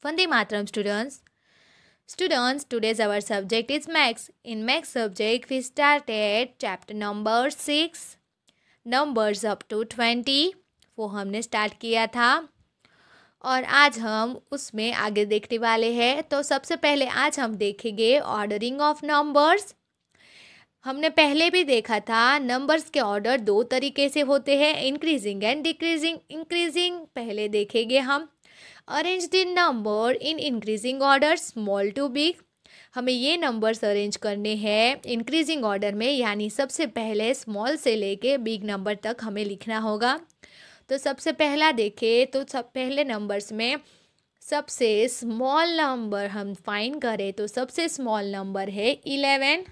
Vande Mataram students. Students, today's our subject is Maths. In Maths subject, we started chapter number 6, numbers up to 20. वो हमने start किया था और आज हम उसमें आगे देखने वाले हैं। तो सबसे पहले आज हम देखेंगे ऑर्डरिंग ऑफ नंबर्स। हमने पहले भी देखा था नंबर्स के ऑर्डर दो तरीके से होते हैं, इंक्रीजिंग एंड डिक्रीजिंग। इंक्रीजिंग पहले देखेंगे हम। Arrange the number in increasing order small to big. हमें ये नंबर्स अरेंज करने हैं इंक्रीजिंग ऑर्डर में, यानी सबसे पहले स्मॉल से लेके बिग नंबर तक हमें लिखना होगा। तो सबसे पहला देखें तो सब पहले नंबर्स में सबसे स्मॉल नंबर हम फाइंड करें तो सबसे स्मॉल नंबर है 11।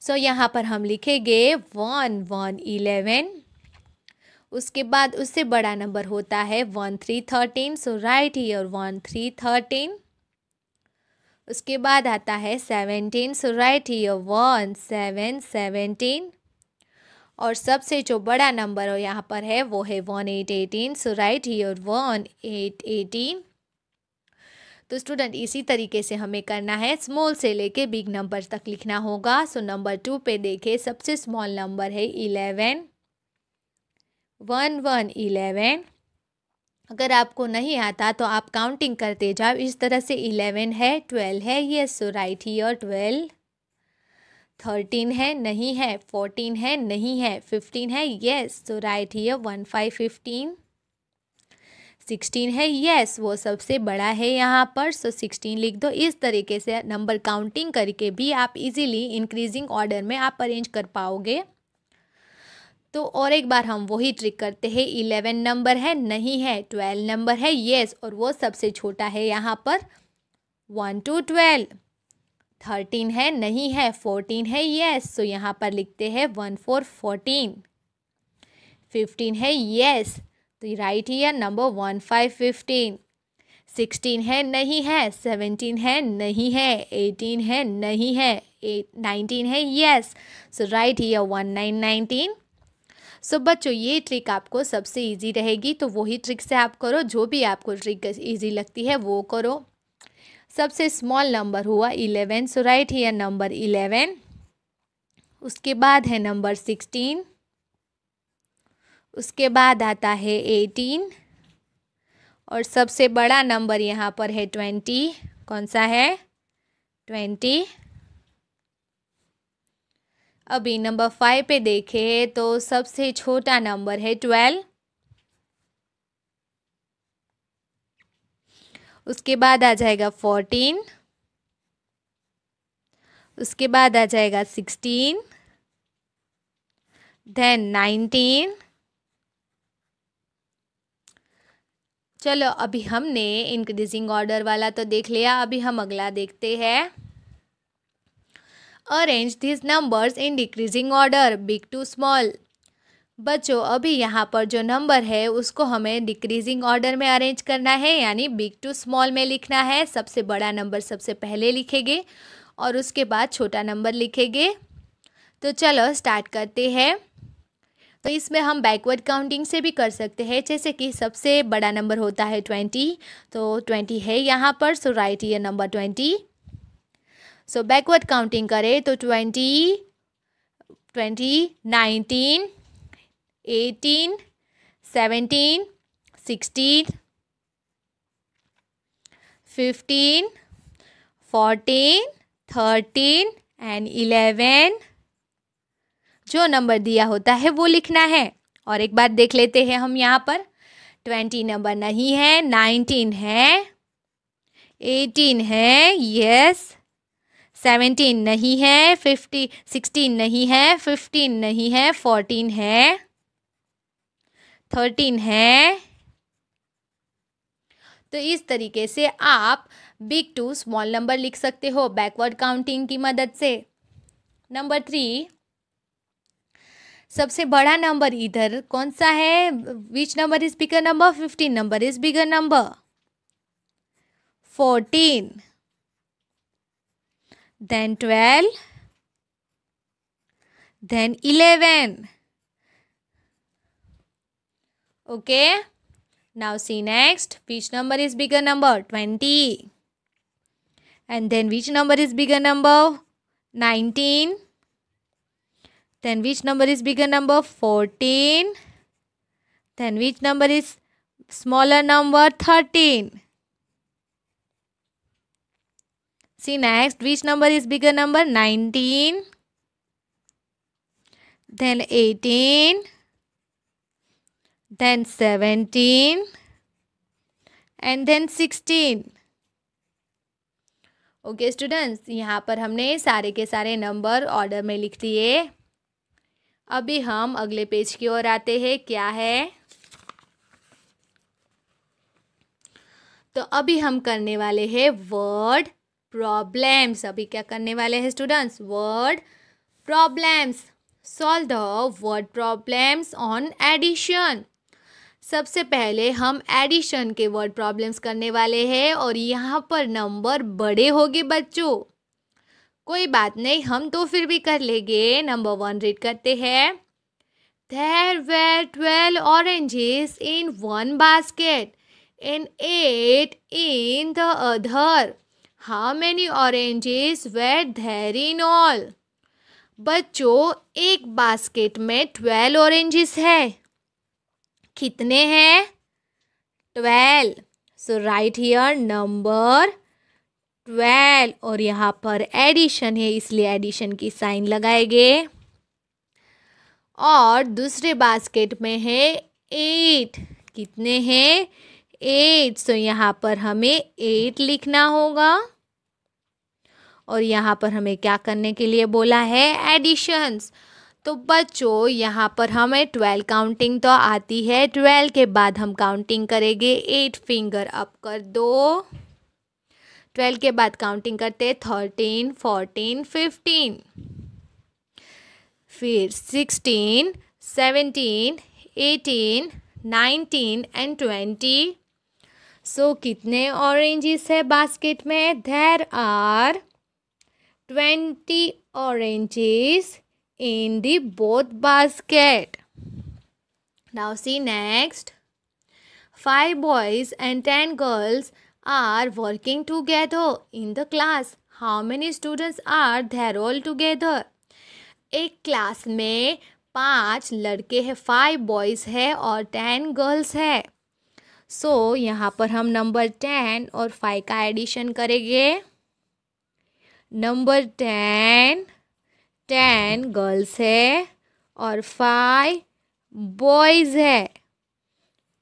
सो यहाँ पर हम लिखेंगे 1 1 11। उसके बाद उससे बड़ा नंबर होता है 1 3 13। सो राइट हियर 1 3 13। उसके बाद आता है 17। सो राइट हियर 1 7 17। और सबसे जो बड़ा नंबर हो यहाँ पर है वो है 1 8 18। सो राइट हियर 1 8 18। तो स्टूडेंट इसी तरीके से हमें करना है, स्मॉल से लेके बिग नंबर तक लिखना होगा। सो नंबर 2 पे देखें, सबसे स्मॉल नंबर है 11। 1 1 11। अगर आपको नहीं आता तो आप काउंटिंग करते जाओ इस तरह से। 11 है, 12 है, यस, सो राइट हियर 12। 13 है, नहीं है। 14 है, नहीं है। 15 है, यस, सो राइट हियर 1 5 15। 16 है, यस, वो सबसे बड़ा है यहाँ पर, सो 16 लिख दो। इस तरीके से नंबर काउंटिंग करके भी आप इजीली इंक्रीजिंग ऑर्डर में आप अरेंज कर पाओगे। तो और एक बार हम वही ट्रिक करते हैं। 11 नंबर है, नहीं है। 12 नंबर है, यस, और वो सबसे छोटा है यहाँ पर 1 to 12। 13 है, नहीं है। 14 है, यस, सो यहाँ पर लिखते हैं 1 4 14। 15 है, यस, तो राइट हियर नंबर 1 5 15। 16 है, नहीं है। 17 है, नहीं है। 18 है, नहीं है। 19 है, यस, सो राइट हियर 1 9 19। सो बच्चों ये ट्रिक आपको सबसे इजी रहेगी, तो वही ट्रिक से आप करो। जो भी आपको ट्रिक इजी लगती है वो करो। सबसे स्मॉल नंबर हुआ 11, सो राइट हियर नंबर 11। उसके बाद है नंबर 16। उसके बाद आता है 18 और सबसे बड़ा नंबर यहाँ पर है 20। कौन सा है? 20। अभी नंबर 5 पे देखें तो सबसे छोटा नंबर है 12। उसके बाद आ जाएगा 14। उसके बाद आ जाएगा 16, देन 19। चलो अभी हमने इंक्रीजिंग ऑर्डर वाला तो देख लिया, अभी हम अगला देखते हैं। Arrange this numbers in decreasing order big to small. बच्चों अभी यहाँ पर जो नंबर है उसको हमें डिक्रीजिंग ऑर्डर में अरेंज करना है, यानी बिग टू स्मॉल में लिखना है। सबसे बड़ा नंबर सबसे पहले लिखेंगे और उसके बाद छोटा नंबर लिखेंगे। तो चलो स्टार्ट करते हैं। तो इसमें हम बैकवर्ड काउंटिंग से भी कर सकते हैं, जैसे कि सबसे बड़ा नंबर होता है 20, तो 20 है यहाँ पर, so right here number 20। So backward counting करें तो 20 20 19 18 17 16 15 14 13 एंड 11। जो नंबर दिया होता है वो लिखना है। और एक बात देख लेते हैं हम यहाँ पर। 20 नंबर नहीं है, 19 है, 18 है, यस, 17 नहीं है, 16 नहीं है, 15 नहीं है, 14 है, 13 है। तो इस तरीके से आप बिग टू स्मॉल नंबर लिख सकते हो बैकवर्ड काउंटिंग की मदद से। नंबर 3, सबसे बड़ा नंबर इधर कौन सा है? Which number is bigger number? 15 number is bigger number. 14, then 12, then 11. Okay, Now see next, which number is bigger number? 20. And then which number is bigger number? 19. Then which number is bigger number? 14. Then which number is smaller number? 13. See next, which number is bigger number? 19. Then 18. Then 17. And then 16. Okay students, यहाँ पर हमने सारे के सारे number order में लिख दिए। अभी हम अगले पेज की ओर आते हैं। क्या है? तो अभी हम करने वाले हैं वर्ड प्रॉब्लम्स। अभी क्या करने वाले हैं students? Word problems. Solve the word problems on addition. सबसे पहले हम एडिशन के वर्ड प्रॉब्लम्स करने वाले हैं और यहाँ पर नंबर बड़े होंगे बच्चों। कोई बात नहीं, हम तो फिर भी कर लेंगे। नंबर 1 रीड करते हैं। There were 12 oranges in one basket and 8 in the other. How many oranges were there in all? बच्चों, एक बास्केट में 12 ऑरेंजेस है। कितने हैं? 12. सो राइट हियर नंबर 12 और यहाँ पर एडिशन है इसलिए एडिशन की साइन लगाएंगे। और दूसरे बास्केट में है 8। कितने हैं? 8. सो यहाँ पर हमें 8 लिखना होगा। और यहाँ पर हमें क्या करने के लिए बोला है? एडिशंस। तो बच्चों, यहाँ पर हमें 12 काउंटिंग तो आती है। 12 के बाद हम काउंटिंग करेंगे। 8 फिंगर अप कर दो। 12 के बाद काउंटिंग करते 13, 14, 15, फिर 16, 17, 18, 19 एंड 20। सो कितने ऑरेंजेस है बास्केट में? There are 20 oranges in the both basket. Now see next. 5 boys and 10 girls are working together in the class. How many students are there all together? एक क्लास में 5 लड़के हैं, 5 boys है और 10 girls है। सो यहाँ पर हम नंबर 10 और 5 का एडिशन करेंगे। नंबर 10 गर्ल्स है और 5 बॉयज़ है।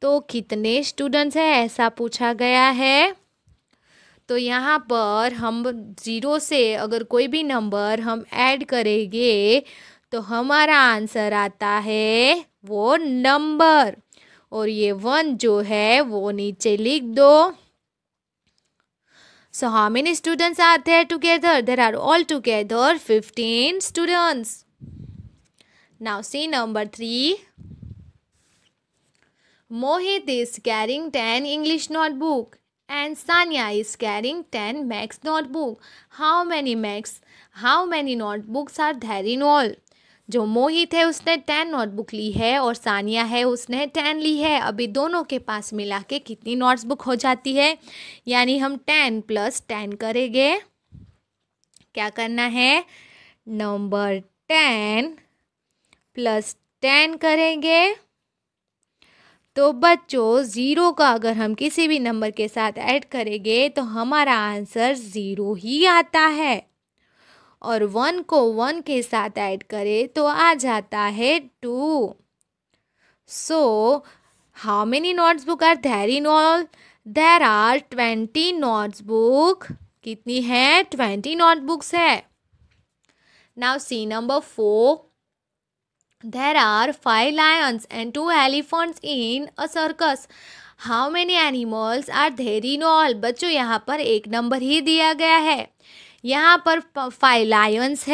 तो कितने स्टूडेंट्स हैं ऐसा पूछा गया है। तो यहाँ पर हम 0 से अगर कोई भी नंबर हम ऐड करेंगे तो हमारा आंसर आता है वो नंबर। और ये 1 जो है वो नीचे लिख दो। So how many students are there together? There are all together 15 students. Now see number 3. Mohit is carrying 10 English notebook and Sanya is carrying 10 Max notebook. How many notebooks are there in all? जो मोहित है उसने 10 notebook ली है और सानिया है उसने 10 ली है। अभी दोनों के पास मिला के कितनी नोटबुक हो जाती है? यानी हम 10 + 10 करेंगे। क्या करना है? नंबर 10 + 10 करेंगे। तो बच्चों 0 का अगर हम किसी भी नंबर के साथ ऐड करेंगे तो हमारा आंसर 0 ही आता है। और 1 को 1 के साथ ऐड करें तो आ जाता है 2। So how many notebooks are there in all? There are 20 notebooks. कितनी है? 20 नोटबुक्स है। Now see number 4. There are 5 lions and 2 elephants in a circus. How many animals are there in all? बच्चों यहाँ पर एक नंबर ही दिया गया है। यहाँ पर 5 लायंस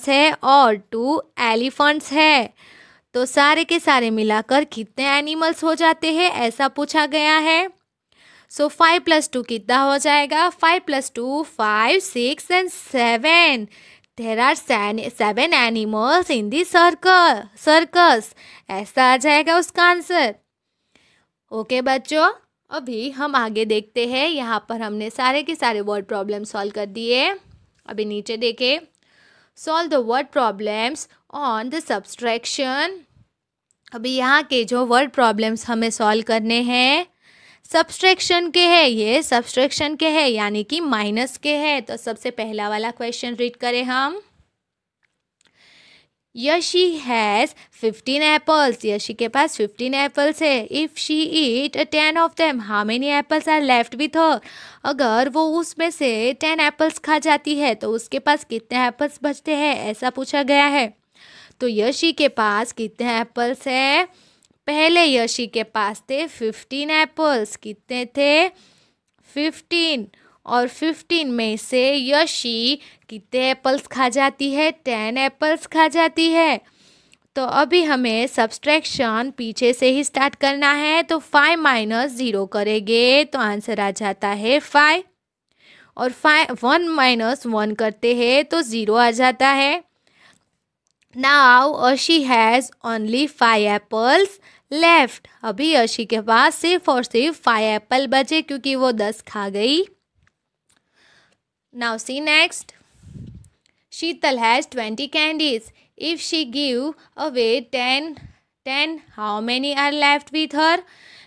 है और 2 एलिफेंट्स है। तो सारे के सारे मिलाकर कितने एनिमल्स हो जाते हैं ऐसा पूछा गया है। सो 5 + 2 कितना हो जाएगा? 5 + 2 5, 6 and 7. There are 7 animals in the circus. ऐसा आ जाएगा उसका आंसर। ओके बच्चों, अभी हम आगे देखते हैं। यहाँ पर हमने सारे के सारे वर्ड प्रॉब्लम सॉल्व कर दिए। अभी नीचे देखें, solve the word problems on the subtraction. अभी यहाँ के जो वर्ड प्रॉब्लम्स हमें सॉल्व करने हैं सब्सट्रैक्शन के हैं, ये सब्सट्रैक्शन के हैं यानी कि माइनस के हैं। तो सबसे पहला वाला क्वेश्चन रीड करें हम। Yeshi has 15 apples. यशी के पास 15 एप्पल्स है। If she eat 10 of them how many apples are left with her. अगर वो उसमें से 10 एप्पल्स खा जाती है तो उसके पास कितने एप्पल्स बचते हैं, ऐसा पूछा गया है। तो यशी के पास कितने एप्पल्स है? पहले यशी के पास थे 15 एप्पल्स। कितने थे? 15। और 15 में से यशी कितने एप्पल्स खा जाती है? 10 एप्पल्स खा जाती है। तो अभी हमें सब्सट्रैक्शन पीछे से ही स्टार्ट करना है। तो 5 माइनस 0 करेंगे तो आंसर आ जाता है 5। और 1 माइनस 1 करते हैं तो 0 आ जाता है। नाउ अशी हैज़ ओनली 5 एप्पल्स लेफ्ट। अभी अशी के पास सिर्फ और सिर्फ 5 एप्पल बचे क्योंकि वो 10 खा गई। Now see next. Sheetal has 20 candies. If she give away 10, how many are left with her?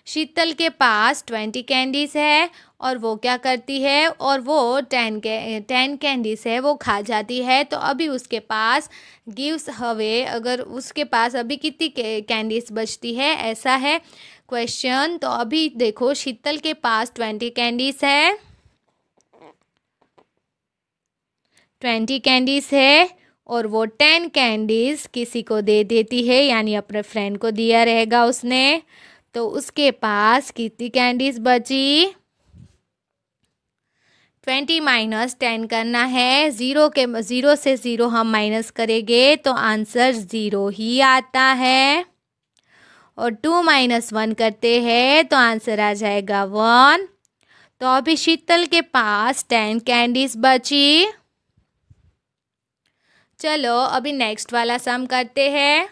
शीतल के पास 20 कैंडीज है और वो क्या करती है, और वो 10 कैंडीज है वो खा जाती है। तो अभी उसके पास गिव्स अवे, अगर उसके पास अभी कितनी कैंडीज बचती है, ऐसा है क्वेश्चन। तो अभी देखो शीतल के पास 20 कैंडीज है, 20 कैंडीज है और वो 10 कैंडीज किसी को दे देती है, यानी अपने फ्रेंड को दिया रहेगा उसने। तो उसके पास कितनी कैंडीज बची? 20 माइनस 10 करना है। 0 से 0 हम माइनस करेंगे तो आंसर 0 ही आता है। और 2 माइनस 1 करते हैं तो आंसर आ जाएगा 1। तो अभी शीतल के पास 10 कैंडीज बची। चलो अभी नेक्स्ट वाला सम करते हैं।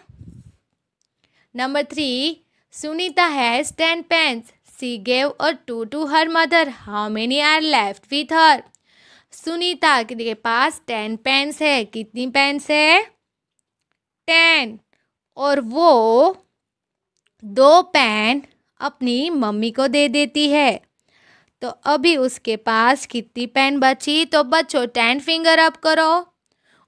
Number 3, Sunita has 10 pens. She gave a 2 to her mother. How many are left with her? Sunita के पास 10 पेन्स है। कितनी पेन्स है? 10। और वो 2 पेन अपनी मम्मी को दे देती है। तो अभी उसके पास कितनी पेन बची? तो बच्चों 10 फिंगर अप करो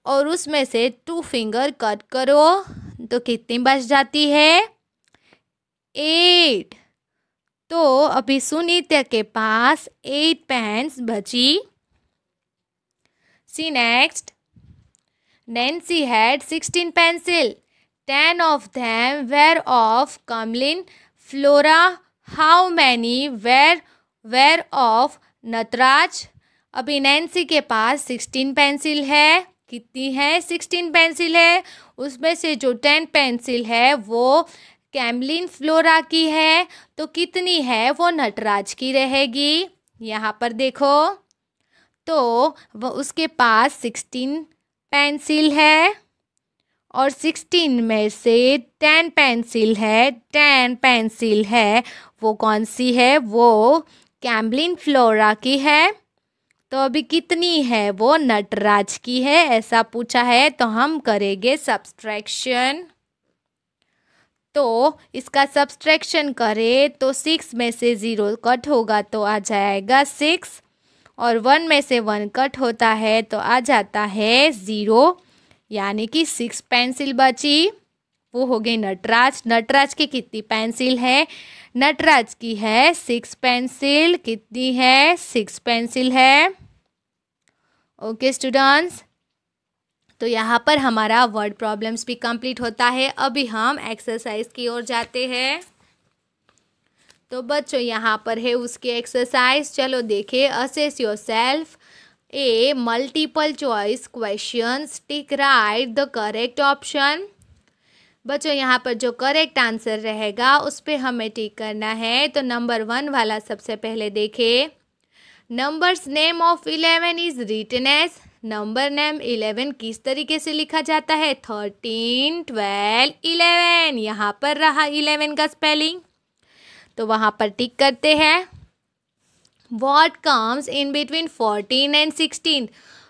और उसमें से 2 फिंगर कट करो तो कितनी बच जाती है? 8। तो अभी सुनीता के पास 8 पेन्स बची। See next. Nancy had 16 pencil. 10 of them were of Kamlin Flora. How many were of Natraj? अभी नैन्सी के पास 16 पेंसिल है। कितनी है? 16 पेंसिल है। उसमें से जो 10 पेंसिल है वो कैमलिन फ्लोरा की है। तो कितनी है? वो नटराज की रहेगी। यहाँ पर देखो तो वो उसके पास 16 पेंसिल है और 16 में से 10 पेंसिल है। 10 पेंसिल है वो कौन सी है? वो कैमलिन फ्लोरा की है। तो अभी कितनी है? वो नटराज की है, ऐसा पूछा है। तो हम करेंगे सब्सट्रैक्शन। तो इसका सब्सट्रैक्शन करें तो 6 में से 0 कट होगा तो आ जाएगा 6 और 1 में से 1 कट होता है तो आ जाता है 0, यानी कि 6 पेंसिल बची। वो हो गई नटराज। नटराज की कितनी पेंसिल है? नटराज की है 6 पेंसिल। कितनी है? 6 पेंसिल है। ओके स्टूडेंट्स, तो यहाँ पर हमारा वर्ड प्रॉब्लम्स भी कंप्लीट होता है। अभी हम एक्सरसाइज की ओर जाते हैं। तो बच्चों यहाँ पर है उसकी एक्सरसाइज, चलो देखें। Assess yourself A multiple choice questions, tick right the correct option. बच्चों यहाँ पर जो करेक्ट आंसर रहेगा उस पर हमें टिक करना है। तो नंबर 1 वाला सबसे पहले देखें। Numbers name of 11 is written as. Number name 11 किस तरीके से लिखा जाता है? 13, 12, 11। यहाँ पर रहा 11 का स्पेलिंग, तो वहाँ पर टिक करते हैं। What comes in between 14 and 16?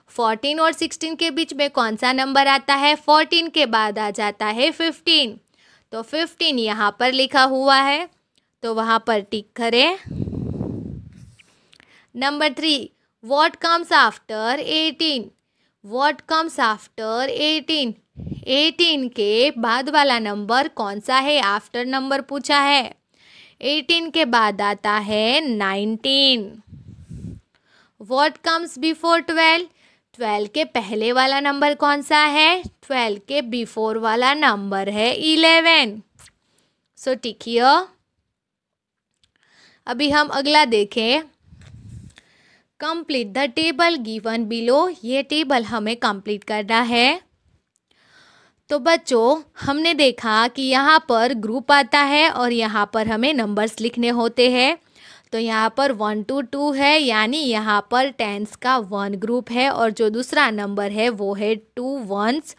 14 और 16 के बीच में कौन सा नंबर आता है? 14 के बाद आ जाता है 15, तो 15 यहाँ पर लिखा हुआ है, तो वहाँ पर टिक करें। Number 3, What comes after 18? What comes after 18? 18 के बाद वाला नंबर कौन सा है? आफ्टर नंबर पूछा है। 18 के बाद आता है 19। What comes before 12? 12 के पहले वाला नंबर कौन सा है? 12 के बिफोर वाला नंबर है 11। सो टिक हियर। अभी हम अगला देखें। Complete the table given below. ये टेबल हमें कंप्लीट करना है। तो बच्चों, हमने देखा कि यहाँ पर ग्रुप आता है और यहाँ पर हमें नंबर्स लिखने होते हैं। तो यहाँ पर 1 to 2 है, यानी यहाँ पर टेंस का 1 ग्रुप है और जो दूसरा नंबर है वो है 2 ones।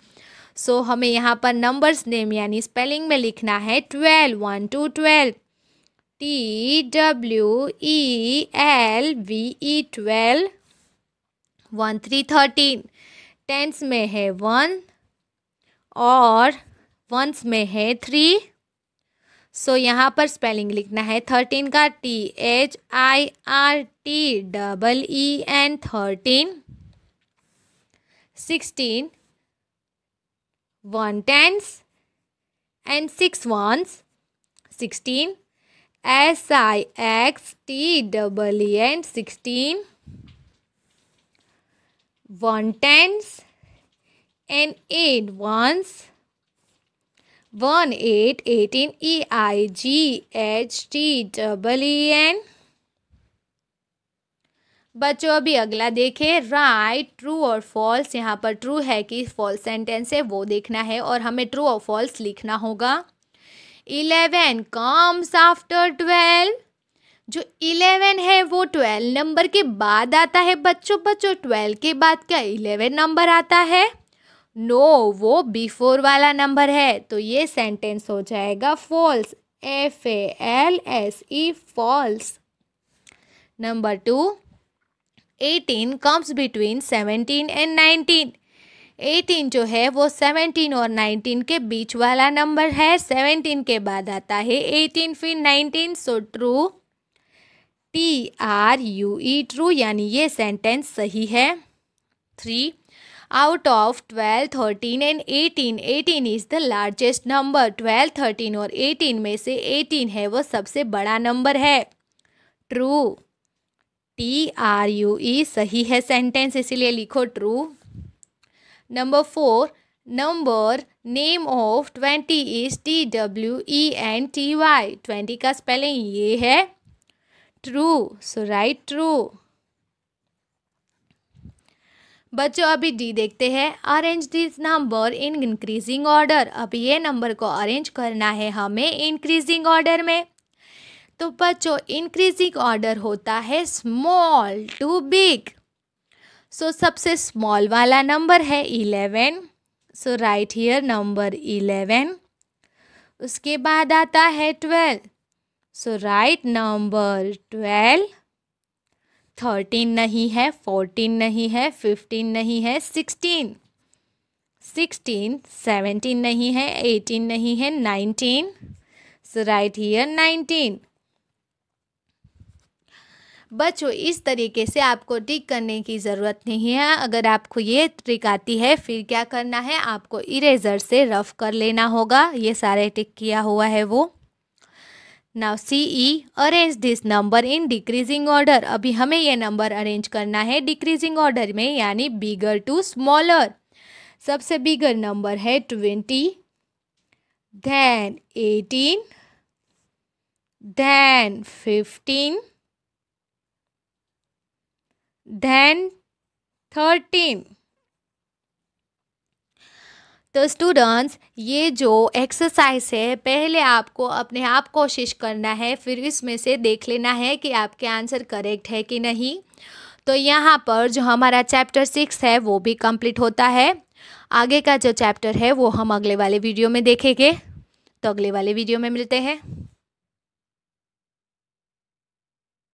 सो हमें यहाँ पर नंबर्स नेम यानी स्पेलिंग में लिखना है 12, 1 to 12, TWELVE 12, 1 3 13। टेंस में है 1 और वंस में है 3। सो यहाँ पर स्पेलिंग लिखना है 13 का THIRTEEN 13। 16 1 tens and 6 ones 16। SIXTEEN 16। 1 tens and 8 ones 1 8 18 EIGHTEEN। बच्चों, अभी अगला देखें। राइट ट्रू और फॉल्स। यहाँ पर ट्रू है कि फॉल्स सेंटेंस है वो देखना है और हमें ट्रू और फॉल्स लिखना होगा। 11 कम्स आफ्टर 12। जो 11 है वो 12 नंबर के बाद आता है। बच्चों 12 के बाद क्या 11 नंबर आता है? नो, वो बिफोर वाला नंबर है, तो ये सेंटेंस हो जाएगा false. FALSE false. Number 2, 18 comes between 17 and 19। 18 जो है वो 17 और 19 के बीच वाला नंबर है। 17 के बाद आता है 18 फिर 19, सो ट्रू। TRUE ट्रू, यानी ये सेंटेंस सही है। 3, out of 12, 13 and 18, 18 is the largest number. 12, 13 और 18 में से 18 है वो सबसे बड़ा नंबर है। ट्रू। TRUE सही है सेंटेंस, इसीलिए लिखो true. Number 4, number name of 20 is TWENTY। 20 का स्पेलिंग ये है। ट्रू, सो राइट ट्रू। बच्चों, अभी डी देखते हैं। Arrange this number in increasing order. अभी ये नंबर को अरेंज करना है हमें इंक्रीजिंग ऑर्डर में। तो बच्चों, इंक्रीजिंग ऑर्डर होता है स्मॉल टू बिग। सो सबसे स्मॉल वाला नंबर है 11, सो राइट हियर नंबर 11। उसके बाद आता है 12, सो राइट नंबर 12। 13 नहीं है, 14 नहीं है, 15 नहीं है, 16, 17 नहीं है, 18 नहीं है, 19, सो राइट हियर 19। बच्चों, इस तरीके से आपको टिक करने की ज़रूरत नहीं है। अगर आपको ये ट्रिक आती है फिर क्या करना है, आपको इरेजर से रफ कर लेना होगा। ये सारे टिक किया हुआ है वो। Now CE, arrange this number in decreasing order. अभी हमें ये नंबर अरेंज करना है डिक्रीजिंग ऑर्डर में, यानी बिगर टू स्मॉलर। सबसे बिगर नंबर है 20, देन 18, देन 15, देन 13। तो स्टूडेंट्स, ये जो एक्सरसाइज है पहले आपको अपने आप कोशिश करना है, फिर इसमें से देख लेना है कि आपके आंसर करेक्ट है कि नहीं। तो यहाँ पर जो हमारा चैप्टर 6 है वो भी कंप्लीट होता है। आगे का जो चैप्टर है वो हम अगले वाले वीडियो में देखेंगे। तो अगले वाले वीडियो में मिलते हैं।